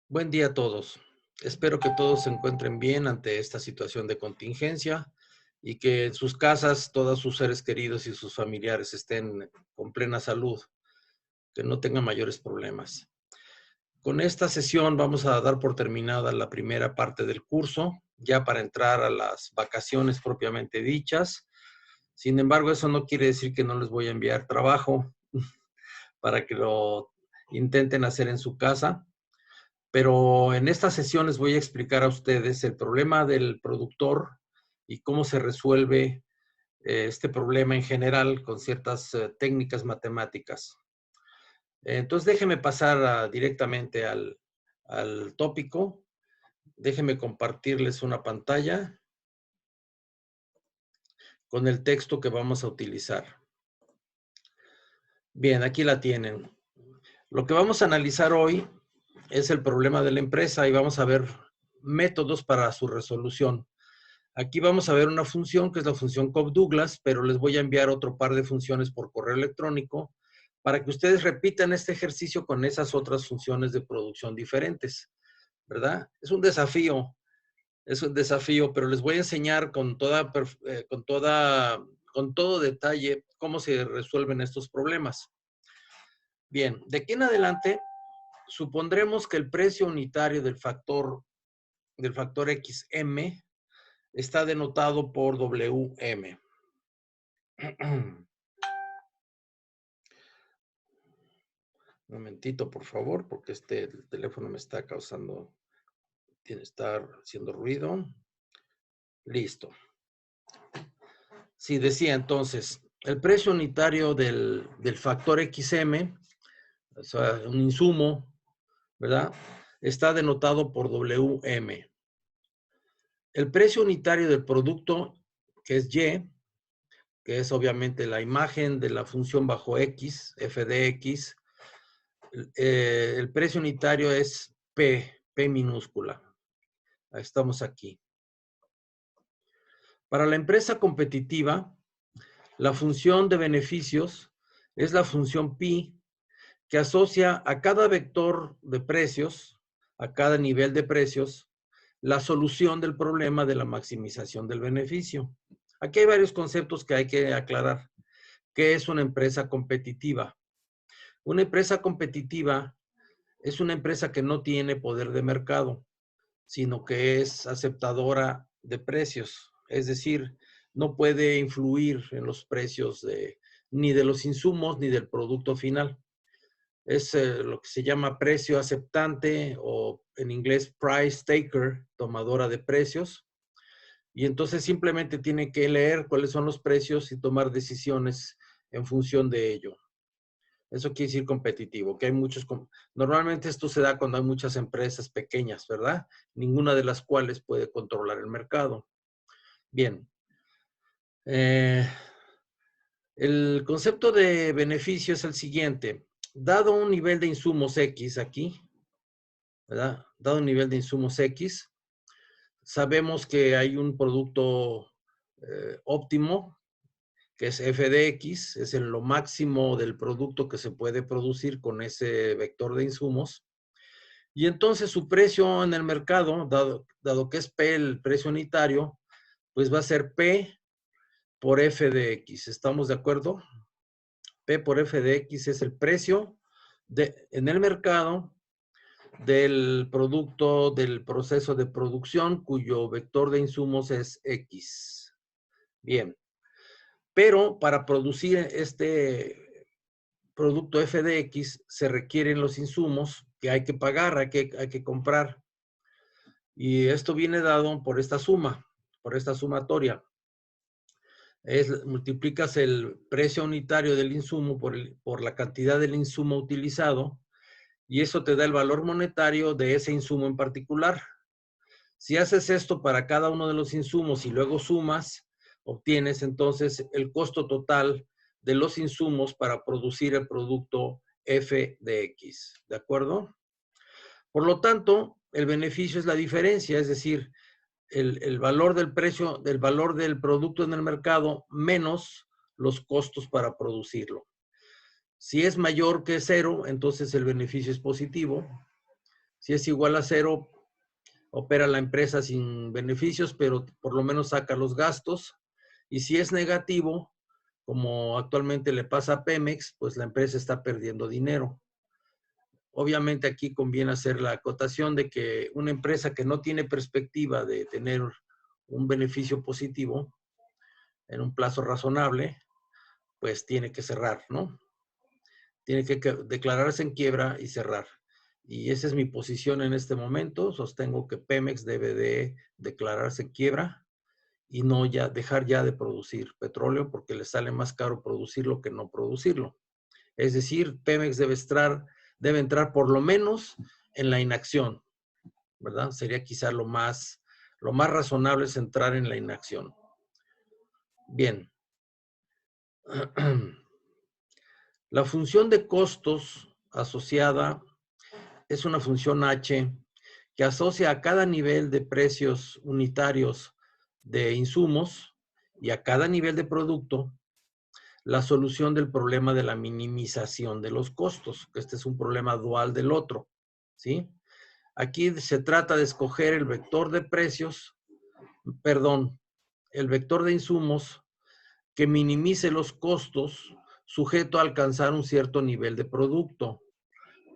Buen día a todos. Espero que todos se encuentren bien ante esta situación de contingencia y que en sus casas todos sus seres queridos y sus familiares estén con plena salud, que no tengan mayores problemas. Con esta sesión vamos a dar por terminada la primera parte del curso, ya para entrar a las vacaciones propiamente dichas. Sin embargo, eso no quiere decir que no les voy a enviar trabajo para que lo intenten hacer en su casa. Pero en esta sesión les voy a explicar a ustedes el problema del productor y cómo se resuelve este problema en general con ciertas técnicas matemáticas. Entonces déjenme pasar directamente al tópico. Déjenme compartirles una pantalla con el texto que vamos a utilizar. Bien, aquí la tienen. Lo que vamos a analizar hoy es el problema de la empresa y vamos a ver métodos para su resolución. Aquí vamos a ver una función que es la función Cobb-Douglas, pero les voy a enviar otro par de funciones por correo electrónico para que ustedes repitan este ejercicio con esas otras funciones de producción diferentes, ¿verdad? Es un desafío, pero les voy a enseñar con todo detalle cómo se resuelven estos problemas. Bien, de aquí en adelante, supondremos que el precio unitario del factor XM está denotado por WM. Un momentito, por favor, porque el teléfono me está está haciendo ruido. Listo. Sí, decía entonces, el precio unitario del factor XM, o sea, un insumo, ¿verdad? Está denotado por WM. El precio unitario del producto, que es Y, que es obviamente la imagen de la función bajo X, f de X, el precio unitario es P minúscula. Estamos aquí. Para la empresa competitiva, la función de beneficios es la función pi que asocia a cada vector de precios, a cada nivel de precios, la solución del problema de la maximización del beneficio. Aquí hay varios conceptos que hay que aclarar. ¿Qué es una empresa competitiva? Una empresa competitiva es una empresa que no tiene poder de mercado, sino que es aceptadora de precios. Es decir, no puede influir en los precios ni de los insumos ni del producto final. Es lo que se llama precio aceptante o en inglés price taker, tomadora de precios. Y entonces simplemente tiene que leer cuáles son los precios y tomar decisiones en función de ello. Eso quiere decir competitivo, que hay normalmente esto se da cuando hay muchas empresas pequeñas, ¿verdad? Ninguna de las cuales puede controlar el mercado. Bien. El concepto de beneficio es el siguiente. Dado un nivel de insumos X aquí, ¿verdad? Dado un nivel de insumos X, sabemos que hay un producto óptimo, que es f de X, es lo máximo del producto que se puede producir con ese vector de insumos. Y entonces su precio en el mercado, dado que es P el precio unitario, pues va a ser P por F de X. ¿Estamos de acuerdo? P por F de X es el precio en el mercado del producto del proceso de producción cuyo vector de insumos es X. Bien. Pero para producir este producto F de X se requieren los insumos que hay que pagar, hay que comprar. Y esto viene dado por esta sumatoria. Multiplicas el precio unitario del insumo por la cantidad del insumo utilizado y eso te da el valor monetario de ese insumo en particular. Si haces esto para cada uno de los insumos y luego sumas, obtienes entonces el costo total de los insumos para producir el producto F de X. ¿De acuerdo? Por lo tanto, el beneficio es la diferencia, es decir, el valor del precio, del valor del producto en el mercado menos los costos para producirlo. Si es mayor que cero, entonces el beneficio es positivo. Si es igual a 0, opera la empresa sin beneficios, pero por lo menos saca los gastos. Y si es negativo, como actualmente le pasa a Pemex, pues la empresa está perdiendo dinero. Obviamente aquí conviene hacer la acotación de que una empresa que no tiene perspectiva de tener un beneficio positivo en un plazo razonable, pues tiene que cerrar, ¿no? Tiene que declararse en quiebra y cerrar. Y esa es mi posición en este momento. Sostengo que Pemex debe de declararse en quiebra y no ya dejar ya de producir petróleo porque le sale más caro producirlo que no producirlo. Es decir, Pemex debe entrar por lo menos en la inacción, ¿verdad? Sería quizá lo más razonable es entrar en la inacción. Bien. La función de costos asociada es una función H que asocia a cada nivel de precios unitarios de insumos y a cada nivel de producto la solución del problema de la minimización de los costos, que este es un problema dual del otro, ¿sí? Aquí se trata de escoger el vector de precios, el vector de insumos que minimice los costos sujeto a alcanzar un cierto nivel de producto.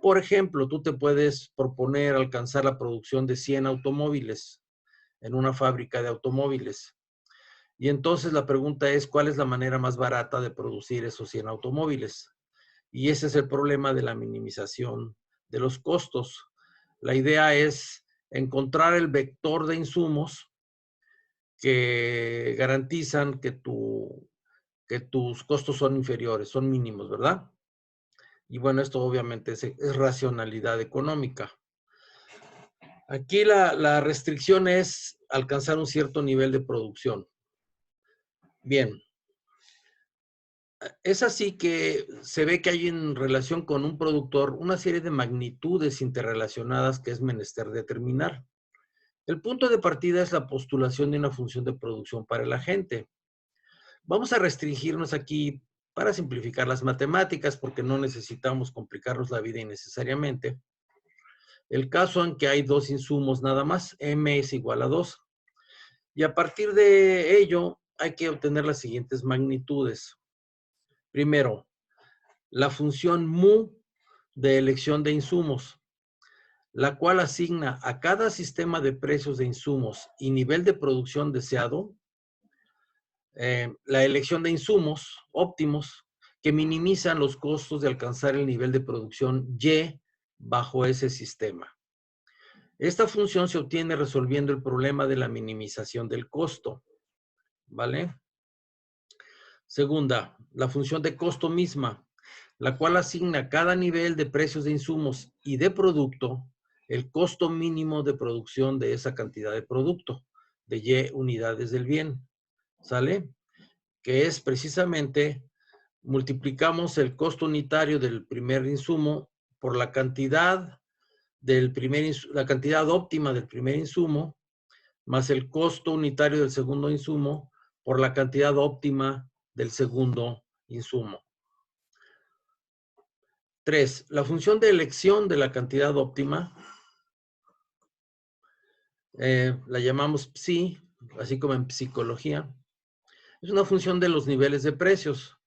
Por ejemplo, tú te puedes proponer alcanzar la producción de 100 automóviles en una fábrica de automóviles. Y entonces la pregunta es, ¿cuál es la manera más barata de producir esos 100 automóviles? Y ese es el problema de la minimización de los costos. La idea es encontrar el vector de insumos que garantizan que tus costos son inferiores, son mínimos, ¿verdad? Y bueno, esto obviamente es racionalidad económica. Aquí la restricción es alcanzar un cierto nivel de producción. Bien. Es así que se ve que hay en relación con un productor una serie de magnitudes interrelacionadas que es menester determinar. El punto de partida es la postulación de una función de producción para el agente. Vamos a restringirnos aquí para simplificar las matemáticas porque no necesitamos complicarnos la vida innecesariamente. El caso en que hay dos insumos nada más, M es igual a 2. Y a partir de ello hay que obtener las siguientes magnitudes. Primero, la función mu de elección de insumos, la cual asigna a cada sistema de precios de insumos y nivel de producción deseado la elección de insumos óptimos que minimizan los costos de alcanzar el nivel de producción Y bajo ese sistema. Esta función se obtiene resolviendo el problema de la minimización del costo, ¿vale? Segunda, la función de costo misma, la cual asigna a cada nivel de precios de insumos y de producto el costo mínimo de producción de esa cantidad de producto, de Y unidades del bien, ¿sale? Que es precisamente, multiplicamos el costo unitario del primer insumo por la cantidad la cantidad óptima del primer insumo, más el costo unitario del segundo insumo por la cantidad óptima del segundo insumo. 3. La función de elección de la cantidad óptima, la llamamos psi, así como en psicología, es una función de los niveles de precios.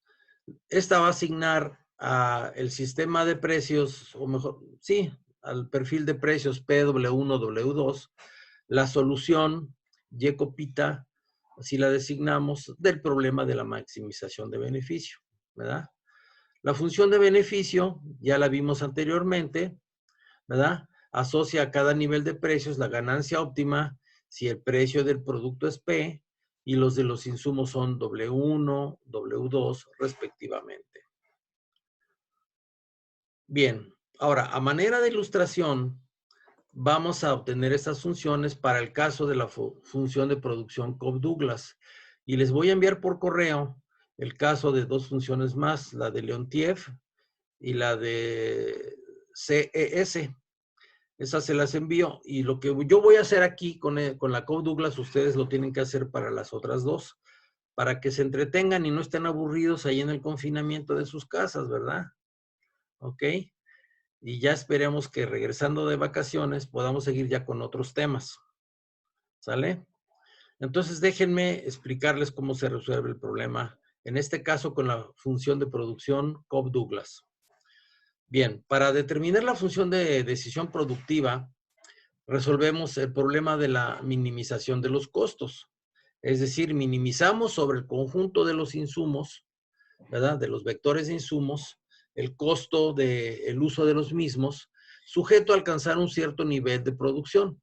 Esta va a asignar al sistema de precios, o mejor, sí, al perfil de precios PW1, W2, la solución Y copita, así la designamos, del problema de la maximización de beneficio, ¿verdad? La función de beneficio, ya la vimos anteriormente, ¿verdad? Asocia a cada nivel de precios la ganancia óptima si el precio del producto es P y los de los insumos son W1, W2 respectivamente. Bien, ahora, a manera de ilustración, vamos a obtener estas funciones para el caso de la función de producción Cobb-Douglas. Y les voy a enviar por correo el caso de dos funciones más, la de Leontief y la de CES. Esas se las envío. Y lo que yo voy a hacer aquí con la Cobb-Douglas, ustedes lo tienen que hacer para las otras dos, para que se entretengan y no estén aburridos ahí en el confinamiento de sus casas, ¿verdad? ¿Ok? y ya esperemos que regresando de vacaciones podamos seguir ya con otros temas. ¿Sale? Entonces déjenme explicarles cómo se resuelve el problema, en este caso con la función de producción Cobb-Douglas. Bien, para determinar la función de decisión productiva, resolvemos el problema de la minimización de los costos. Es decir, minimizamos sobre el conjunto de los insumos, ¿verdad? De los vectores de insumos, el costo del uso de los mismos, sujeto a alcanzar un cierto nivel de producción.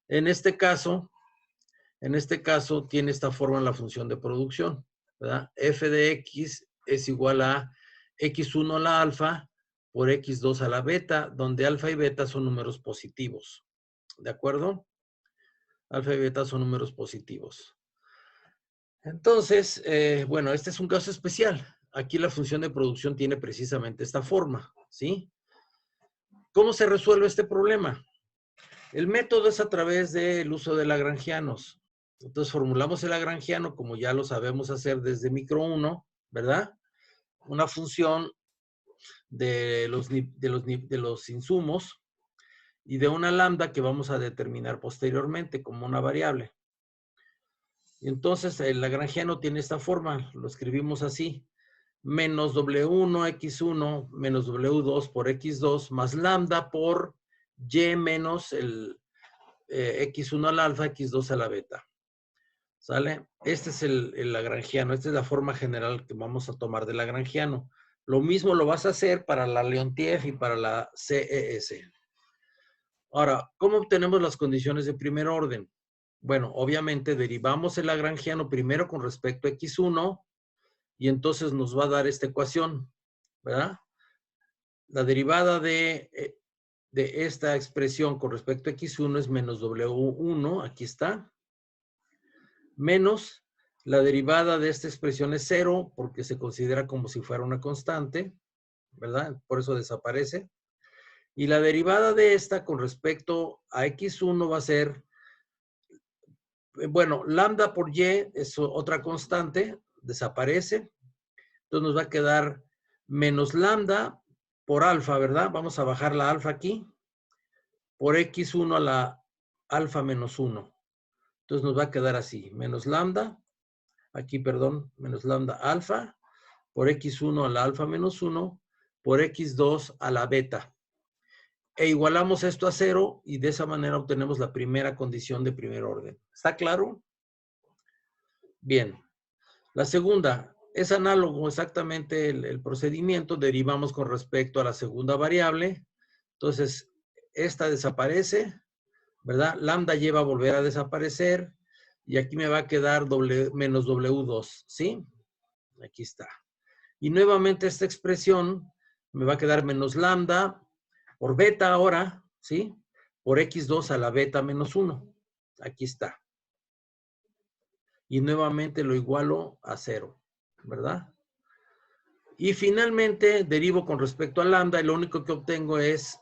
En este caso tiene esta forma la función de producción, ¿verdad? F de X es igual a X1 a la alfa por X2 a la beta, donde alfa y beta son números positivos. ¿De acuerdo? Alfa y beta son números positivos. Entonces, bueno, este es un caso especial. Aquí la función de producción tiene precisamente esta forma, ¿sí? ¿Cómo se resuelve este problema? El método es a través del uso de lagrangianos. Entonces, formulamos el lagrangiano, como ya lo sabemos hacer desde micro 1, ¿verdad? Una función de los insumos y de una lambda que vamos a determinar posteriormente como una variable. Y entonces el lagrangiano tiene esta forma, lo escribimos así: menos W1 X1 menos W2 por X2 más lambda por Y menos el X1 al alfa, X2 a la beta. ¿Sale? Este es el lagrangiano, esta es la forma general que vamos a tomar del lagrangiano. Lo mismo lo vas a hacer para la Leontief y para la CES. Ahora, ¿cómo obtenemos las condiciones de primer orden? Bueno, obviamente derivamos el lagrangiano primero con respecto a X1 y entonces nos va a dar esta ecuación, ¿verdad? La derivada de esta expresión con respecto a X1 es menos W1, aquí está, menos la derivada de esta expresión es 0 porque se considera como si fuera una constante, ¿verdad? Por eso desaparece. Y la derivada de esta con respecto a X1 va a ser, bueno, lambda por Y es otra constante, desaparece. Entonces nos va a quedar menos lambda por alfa, ¿verdad? Vamos a bajar la alfa aquí, por X1 a la alfa menos 1. Entonces nos va a quedar así, menos lambda, aquí, perdón, menos lambda alfa, por X1 a la alfa menos 1, por X2 a la beta. E igualamos esto a 0 y de esa manera obtenemos la primera condición de primer orden. ¿Está claro? Bien. La segunda, es análogo exactamente el procedimiento, derivamos con respecto a la segunda variable. Entonces, esta desaparece, ¿verdad? Lambda lleva a volver a desaparecer y aquí me va a quedar menos W2, ¿sí? Aquí está. Y nuevamente esta expresión me va a quedar menos lambda por beta ahora, ¿sí? Por X2 a la beta menos 1. Aquí está. Y nuevamente lo igualo a 0, ¿verdad? Y finalmente derivo con respecto a lambda y lo único que obtengo es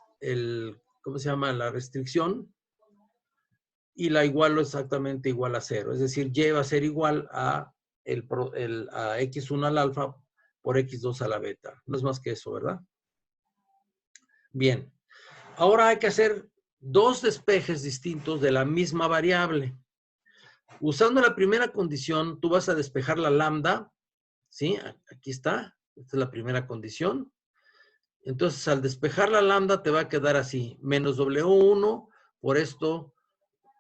¿cómo se llama? La restricción. Y la igualo exactamente igual a 0. Es decir, Y va a ser igual a X1 al alfa por X2 a la beta. No es más que eso, ¿verdad? Bien. Ahora hay que hacer dos despejes distintos de la misma variable. Usando la primera condición, tú vas a despejar la lambda, ¿sí? Aquí está. Esta es la primera condición. Entonces, al despejar la lambda, te va a quedar así, menos W1 por esto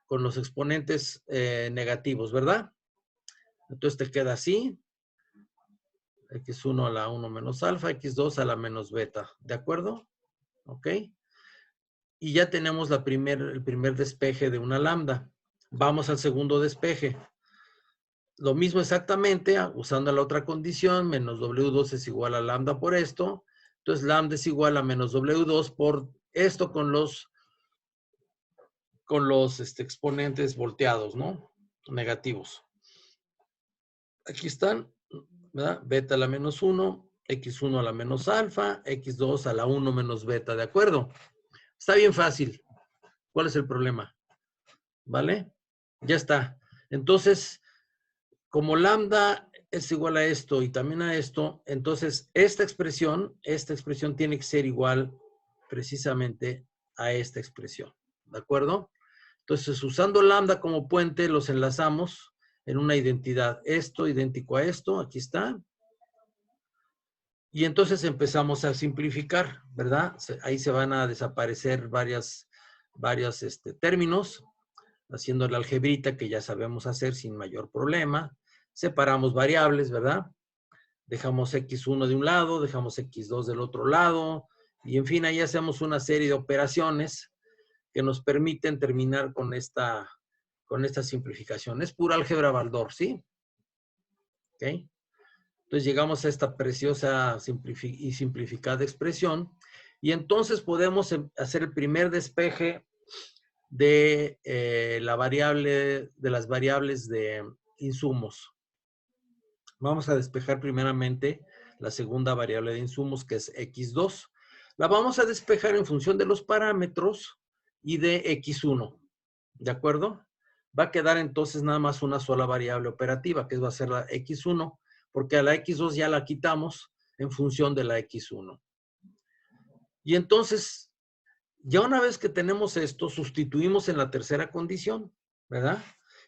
con los exponentes negativos, ¿verdad? Entonces te queda así, X1 a la 1 menos alfa, X2 a la menos beta, ¿de acuerdo? ¿Ok? Y ya tenemos el primer despeje de una lambda. Vamos al segundo despeje. Lo mismo exactamente, usando la otra condición, menos W2 es igual a lambda por esto. Entonces, lambda es igual a menos W2 por esto con los exponentes volteados, ¿no? Negativos. Aquí están, ¿verdad? Beta a la menos 1, X1 a la menos alfa, X2 a la 1 menos beta, ¿de acuerdo? Está bien fácil. ¿Cuál es el problema? ¿Vale? Ya está. Entonces, como lambda es igual a esto y también a esto, entonces esta expresión tiene que ser igual precisamente a esta expresión. ¿De acuerdo? Entonces, usando lambda como puente, los enlazamos en una identidad. Esto idéntico a esto, aquí está. Y entonces empezamos a simplificar, ¿verdad? Ahí se van a desaparecer varios términos, haciendo la algebrita que ya sabemos hacer sin mayor problema. Separamos variables, ¿verdad? Dejamos x1 de un lado, dejamos x2 del otro lado, y en fin, ahí hacemos una serie de operaciones que nos permiten terminar con esta simplificación. Es pura álgebra Baldor, ¿sí? ¿Ok? Entonces llegamos a esta preciosa y simplificada expresión, y entonces podemos hacer el primer despeje de las variables de insumos. Vamos a despejar primeramente la segunda variable de insumos, que es x2. La vamos a despejar en función de los parámetros y de x1. ¿De acuerdo? Va a quedar entonces nada más una sola variable operativa, que va a ser la x1, porque a la x2 ya la quitamos en función de la x1. Y entonces, ya una vez que tenemos esto, sustituimos en la tercera condición, ¿verdad?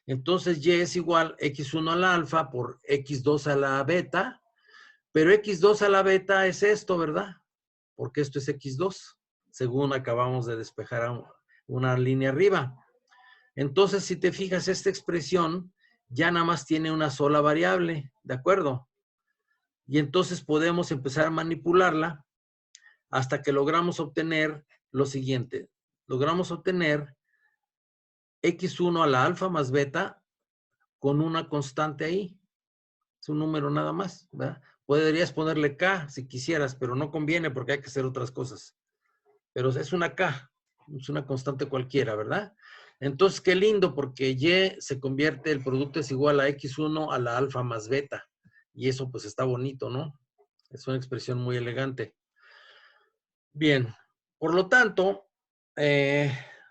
Entonces, y es igual x1 a la alfa por x2 a la beta, pero x2 a la beta es esto, ¿verdad? Porque esto es x2, según acabamos de despejar una línea arriba. Entonces, si te fijas, esta expresión ya nada más tiene una sola variable, ¿de acuerdo? Y entonces podemos empezar a manipularla hasta que logramos obtener lo siguiente. Logramos obtener x1 a la alfa más beta con una constante ahí. Es un número nada más, ¿verdad? Podrías ponerle k si quisieras, pero no conviene porque hay que hacer otras cosas. Pero es una k, es una constante cualquiera, ¿verdad? Entonces, qué lindo, porque y se convierte, el producto es igual a x1 a la alfa más beta. Y eso pues está bonito, ¿no? Es una expresión muy elegante. Bien, por lo tanto,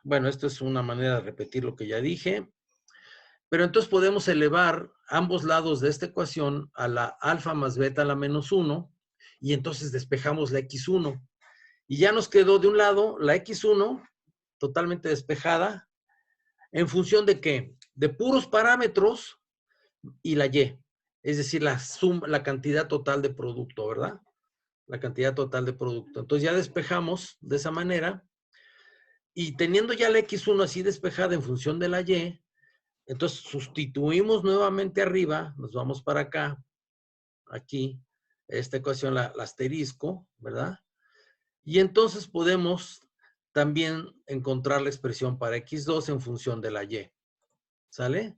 bueno, esto es una manera de repetir lo que ya dije. Pero entonces podemos elevar ambos lados de esta ecuación a la alfa más beta a la menos 1, y entonces despejamos la x1. Y ya nos quedó de un lado la x1 totalmente despejada, en función de ¿qué? De puros parámetros y la y. Es decir, la cantidad total de producto, ¿verdad? La cantidad total de producto. Entonces ya despejamos de esa manera, y teniendo ya la x1 así despejada en función de la y, entonces sustituimos nuevamente arriba, nos vamos para acá, aquí, esta ecuación la asterisco, ¿verdad? Y entonces podemos también encontrar la expresión para x2 en función de la y, ¿sale?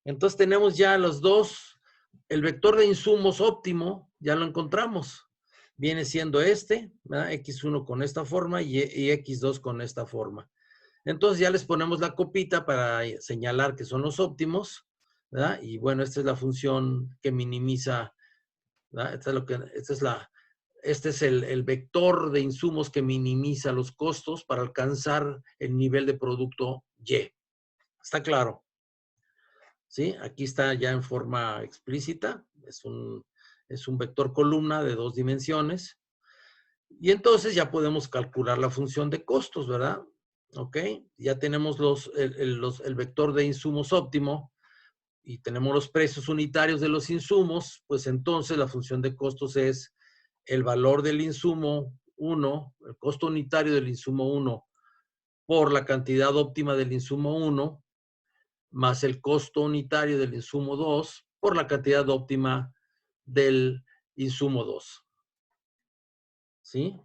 Entonces tenemos ya los dos, el vector de insumos óptimo, ya lo encontramos. Viene siendo este, ¿verdad? x1 con esta forma y x2 con esta forma. Entonces ya les ponemos la copita para señalar que son los óptimos, ¿verdad? Y bueno, esta es la función que minimiza, ¿verdad? Este es el vector de insumos que minimiza los costos para alcanzar el nivel de producto Y. ¿Está claro? ¿Sí? Aquí está ya en forma explícita. Es un vector columna de 2 dimensiones. Y entonces ya podemos calcular la función de costos, ¿verdad? ¿Ok? Ya tenemos el vector de insumos óptimo y tenemos los precios unitarios de los insumos, pues entonces la función de costos es el valor del insumo 1, el costo unitario del insumo 1 por la cantidad óptima del insumo 1, más el costo unitario del insumo 2 por la cantidad óptima del insumo 2. ¿Sí?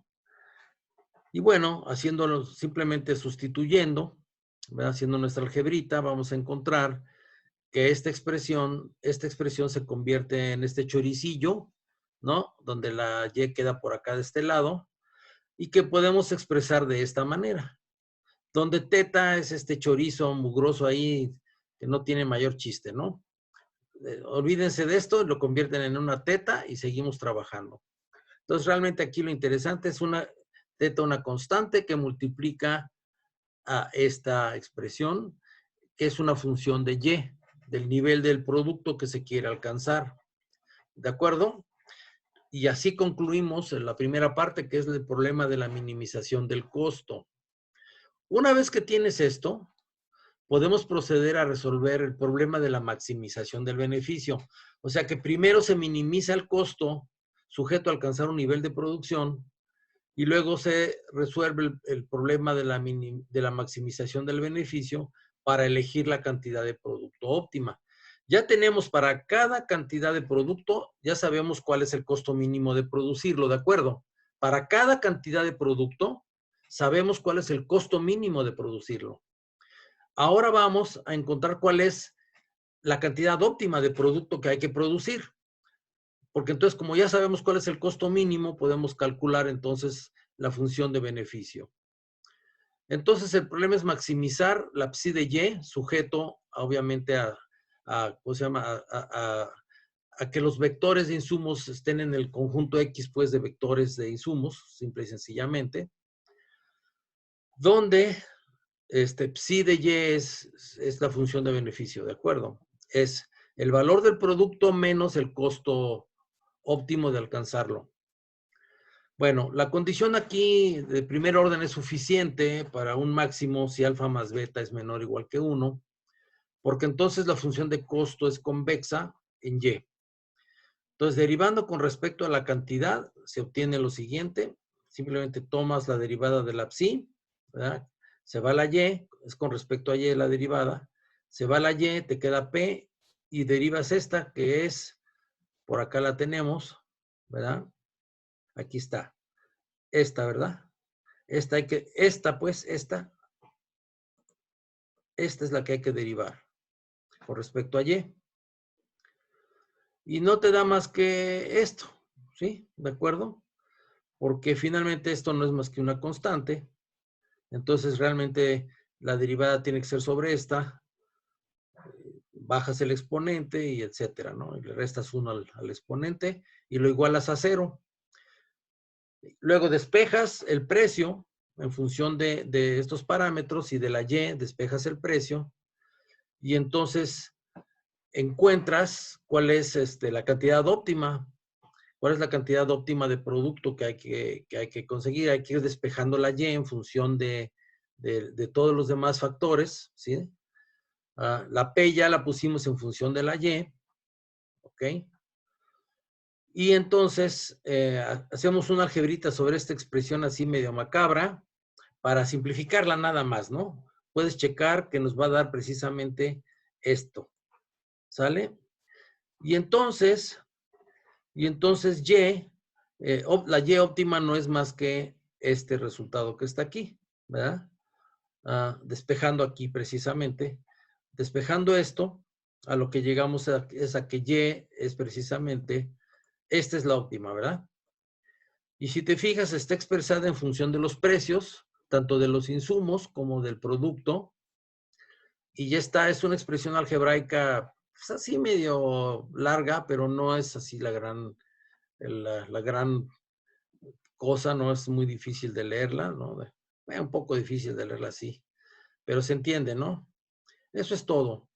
Y bueno, haciéndolo, simplemente sustituyendo, ¿verdad? Haciendo nuestra algebrita, vamos a encontrar que esta expresión se convierte en este choricillo, ¿no? Donde la y queda por acá de este lado, y que podemos expresar de esta manera. Donde teta es este chorizo mugroso ahí, que no tiene mayor chiste, ¿no? Olvídense de esto, lo convierten en una teta y seguimos trabajando. Entonces, realmente aquí lo interesante es una teta, una constante que multiplica a esta expresión, que es una función de y, del nivel del producto que se quiere alcanzar. ¿De acuerdo? Y así concluimos en la primera parte, que es el problema de la minimización del costo. Una vez que tienes esto, podemos proceder a resolver el problema de la maximización del beneficio. O sea que primero se minimiza el costo sujeto a alcanzar un nivel de producción y luego se resuelve el problema de la maximización del beneficio para elegir la cantidad de producto óptima. Ya tenemos para cada cantidad de producto, ya sabemos cuál es el costo mínimo de producirlo, ¿de acuerdo? Para cada cantidad de producto, sabemos cuál es el costo mínimo de producirlo. Ahora vamos a encontrar cuál es la cantidad óptima de producto que hay que producir. Porque entonces, como ya sabemos cuál es el costo mínimo, podemos calcular entonces la función de beneficio. Entonces, el problema es maximizar la psi de y, sujeto obviamente ¿cómo se llama? A que los vectores de insumos estén en el conjunto X, pues, de vectores de insumos, simple y sencillamente, donde psi de y es la función de beneficio, ¿de acuerdo? Es el valor del producto menos el costo óptimo de alcanzarlo. Bueno, la condición aquí de primer orden es suficiente para un máximo si alfa más beta es menor o igual que 1, porque entonces la función de costo es convexa en y. Entonces, derivando con respecto a la cantidad, se obtiene lo siguiente. Simplemente tomas la derivada de la psi, ¿verdad? Se va a la y, es con respecto a y la derivada. Se va a la y, te queda p, y derivas esta, que es, por acá la tenemos, ¿verdad? Aquí está. Esta, ¿verdad? Esta es la que hay que derivar con respecto a y. Y no te da más que esto, ¿sí? ¿De acuerdo? Porque finalmente esto no es más que una constante. Entonces realmente la derivada tiene que ser sobre esta. Bajas el exponente y etcétera, ¿no? Y le restas 1 al exponente y lo igualas a 0. Luego despejas el precio en función de estos parámetros y de la y despejas el precio y entonces encuentras cuál es la cantidad óptima, cuál es la cantidad óptima de producto que hay que conseguir. Hay que ir despejando la y en función de todos los demás factores, ¿sí? La P ya la pusimos en función de la y, ¿ok? Y entonces hacemos una algebrita sobre esta expresión así medio macabra para simplificarla nada más, ¿no? Puedes checar que nos va a dar precisamente esto, ¿sale? Y entonces la y óptima no es más que este resultado que está aquí, ¿verdad? Despejando aquí precisamente, despejando esto, a lo que llegamos es a que y es precisamente, esta es la óptima, ¿verdad? Y si te fijas, está expresada en función de los precios, tanto de los insumos como del producto, y ya está, es una expresión algebraica, pues así medio larga, pero no es así la gran cosa, no es muy difícil de leerla, ¿no? Es un poco difícil de leerla así, pero se entiende, ¿no? Eso es todo.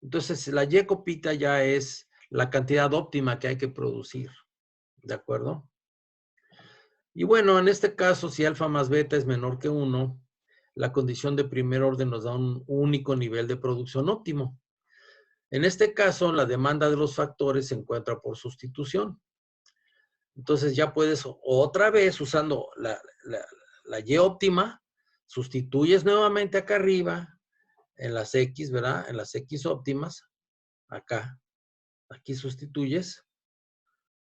Entonces, la y copita ya es la cantidad óptima que hay que producir, ¿de acuerdo? Y bueno, en este caso, si alfa más beta es menor que 1, la condición de primer orden nos da un único nivel de producción óptimo. En este caso, la demanda de los factores se encuentra por sustitución. Entonces ya puedes otra vez usando la y óptima, sustituyes nuevamente acá arriba en las X, ¿verdad? En las X óptimas, acá, aquí sustituyes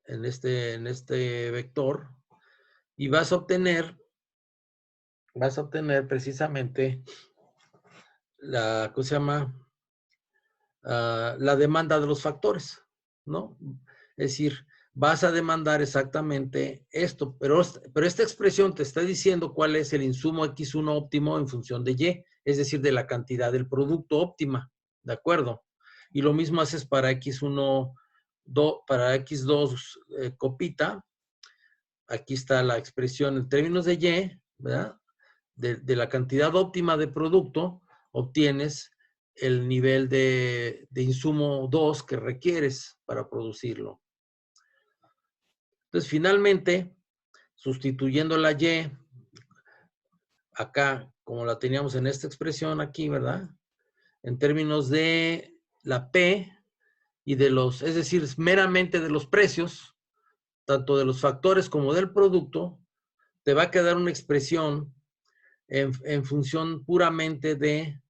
en este vector y vas a obtener precisamente ¿cómo se llama? La demanda de los factores, ¿no? Es decir, vas a demandar exactamente esto, pero esta expresión te está diciendo cuál es el insumo X1 óptimo en función de Y, es decir, de la cantidad del producto óptima, ¿de acuerdo? Y lo mismo haces para X1, para X2 copita. Aquí está la expresión en términos de Y, ¿verdad? De la cantidad óptima de producto, obtienes el nivel de insumo 2 que requieres para producirlo. Entonces, finalmente, sustituyendo la Y, acá, como la teníamos en esta expresión aquí, ¿verdad? En términos de la P y de los, es decir, meramente de los precios, tanto de los factores como del producto, te va a quedar una expresión en función puramente de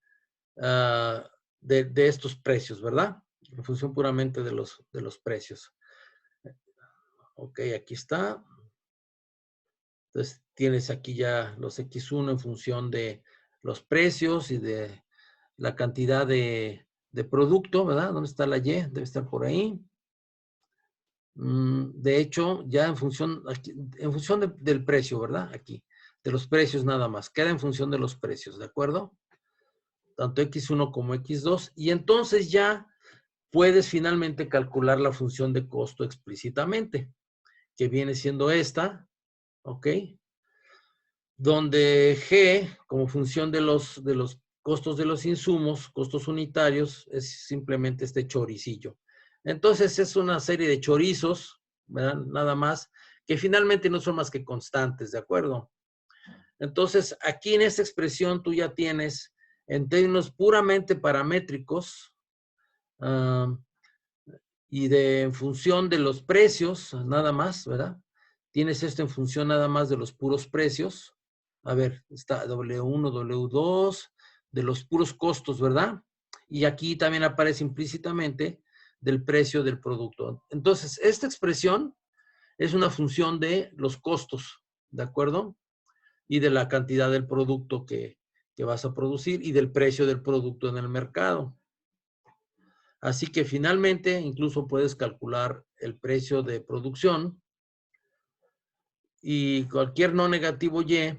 estos precios, ¿verdad? En función puramente de los precios. Ok, aquí está. Entonces tienes aquí ya los X1 en función de los precios y de la cantidad de producto, ¿verdad? ¿Dónde está la Y? Debe estar por ahí. De hecho, ya en función, del precio, ¿verdad? Aquí, de los precios nada más. Queda en función de los precios, ¿de acuerdo? Tanto X1 como X2. Y entonces ya puedes finalmente calcular la función de costo explícitamente, que viene siendo esta, ¿ok? Donde G, como función de los costos de los insumos, costos unitarios, es simplemente este choricillo. Entonces es una serie de chorizos, ¿verdad? Nada más, que finalmente no son más que constantes, ¿de acuerdo? Entonces, aquí en esta expresión tú ya tienes, en términos puramente paramétricos, y en función de los precios, nada más, ¿verdad? Tienes esto en función nada más de los puros precios. A ver, está W1, W2, de los puros costos, ¿verdad? Y aquí también aparece implícitamente del precio del producto. Entonces, esta expresión es una función de los costos, ¿de acuerdo? Y de la cantidad del producto que vas a producir y del precio del producto en el mercado. Así que finalmente incluso puedes calcular el precio de producción y cualquier no negativo Y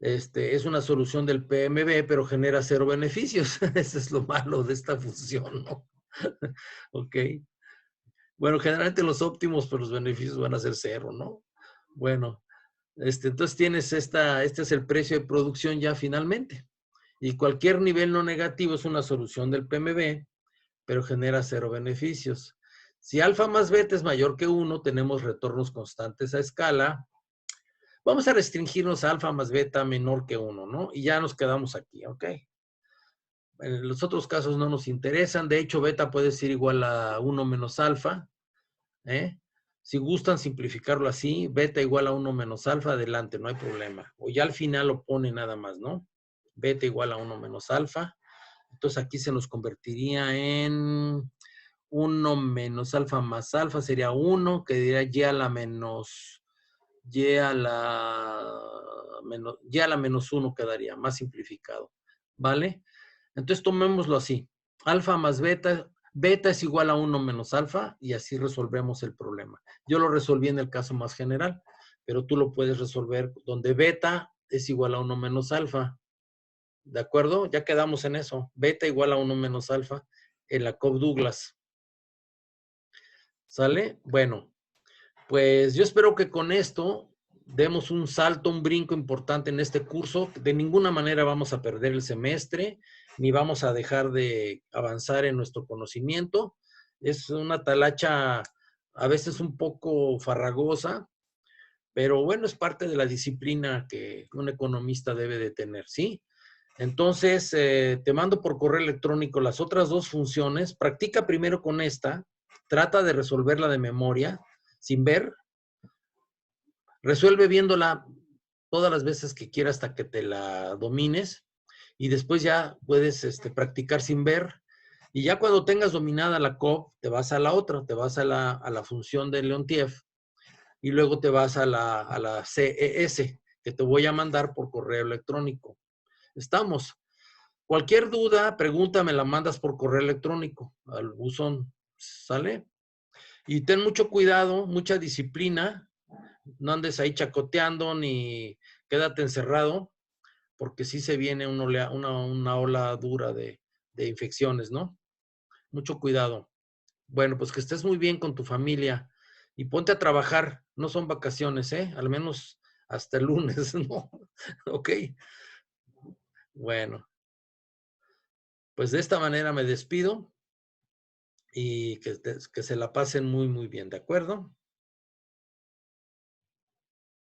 es una solución del PMB, pero genera cero beneficios. Eso es lo malo de esta función, ¿no? Ok. Bueno, generalmente los óptimos, pero los beneficios van a ser cero, ¿no? Bueno, entonces tienes este es el precio de producción ya finalmente. Y cualquier nivel no negativo es una solución del PMB, pero genera cero beneficios. Si alfa más beta es mayor que 1, tenemos retornos constantes a escala. Vamos a restringirnos a alfa más beta menor que 1, ¿no? Y ya nos quedamos aquí, ¿ok? En los otros casos no nos interesan. De hecho, beta puede ser igual a 1 menos alfa. ¿eh? Si gustan simplificarlo así, beta igual a 1 menos alfa, adelante, no hay problema. O ya al final lo pone nada más, ¿no? Beta igual a 1 menos alfa. Entonces aquí se nos convertiría en 1 menos alfa más alfa sería 1, que diría y a la menos, y a la menos 1 quedaría, más simplificado, ¿vale? Entonces tomémoslo así, alfa más beta, beta es igual a 1 menos alfa y así resolvemos el problema. Yo lo resolví en el caso más general, pero tú lo puedes resolver donde beta es igual a 1 menos alfa, ¿de acuerdo? Ya quedamos en eso, beta igual a 1 menos alfa en la Cobb-Douglas. ¿Sale? Bueno, pues yo espero que con esto demos un salto, un brinco importante en este curso. De ninguna manera vamos a perder el semestre, ni vamos a dejar de avanzar en nuestro conocimiento. Es una talacha a veces un poco farragosa, pero bueno, es parte de la disciplina que un economista debe de tener, ¿sí? Entonces, te mando por correo electrónico las otras dos funciones. Practica primero con esta. Trata de resolverla de memoria, sin ver. Resuelve viéndola todas las veces que quieras hasta que te la domines. Y después ya puedes practicar sin ver. Y ya cuando tengas dominada la COP, te vas a la otra, te vas a la función de Leontief. Y luego te vas a la CES, que te voy a mandar por correo electrónico. Estamos. Cualquier duda, pregunta, me la mandas por correo electrónico al buzón, ¿sale? Y ten mucho cuidado, mucha disciplina, no andes ahí chacoteando ni quédate encerrado, porque sí se viene una ola dura de infecciones, ¿no? Mucho cuidado. Bueno, pues que estés muy bien con tu familia y ponte a trabajar, no son vacaciones, ¿eh? Al menos hasta el lunes, ¿no? Ok. Bueno, pues de esta manera me despido. Y que se la pasen muy, muy bien, ¿de acuerdo?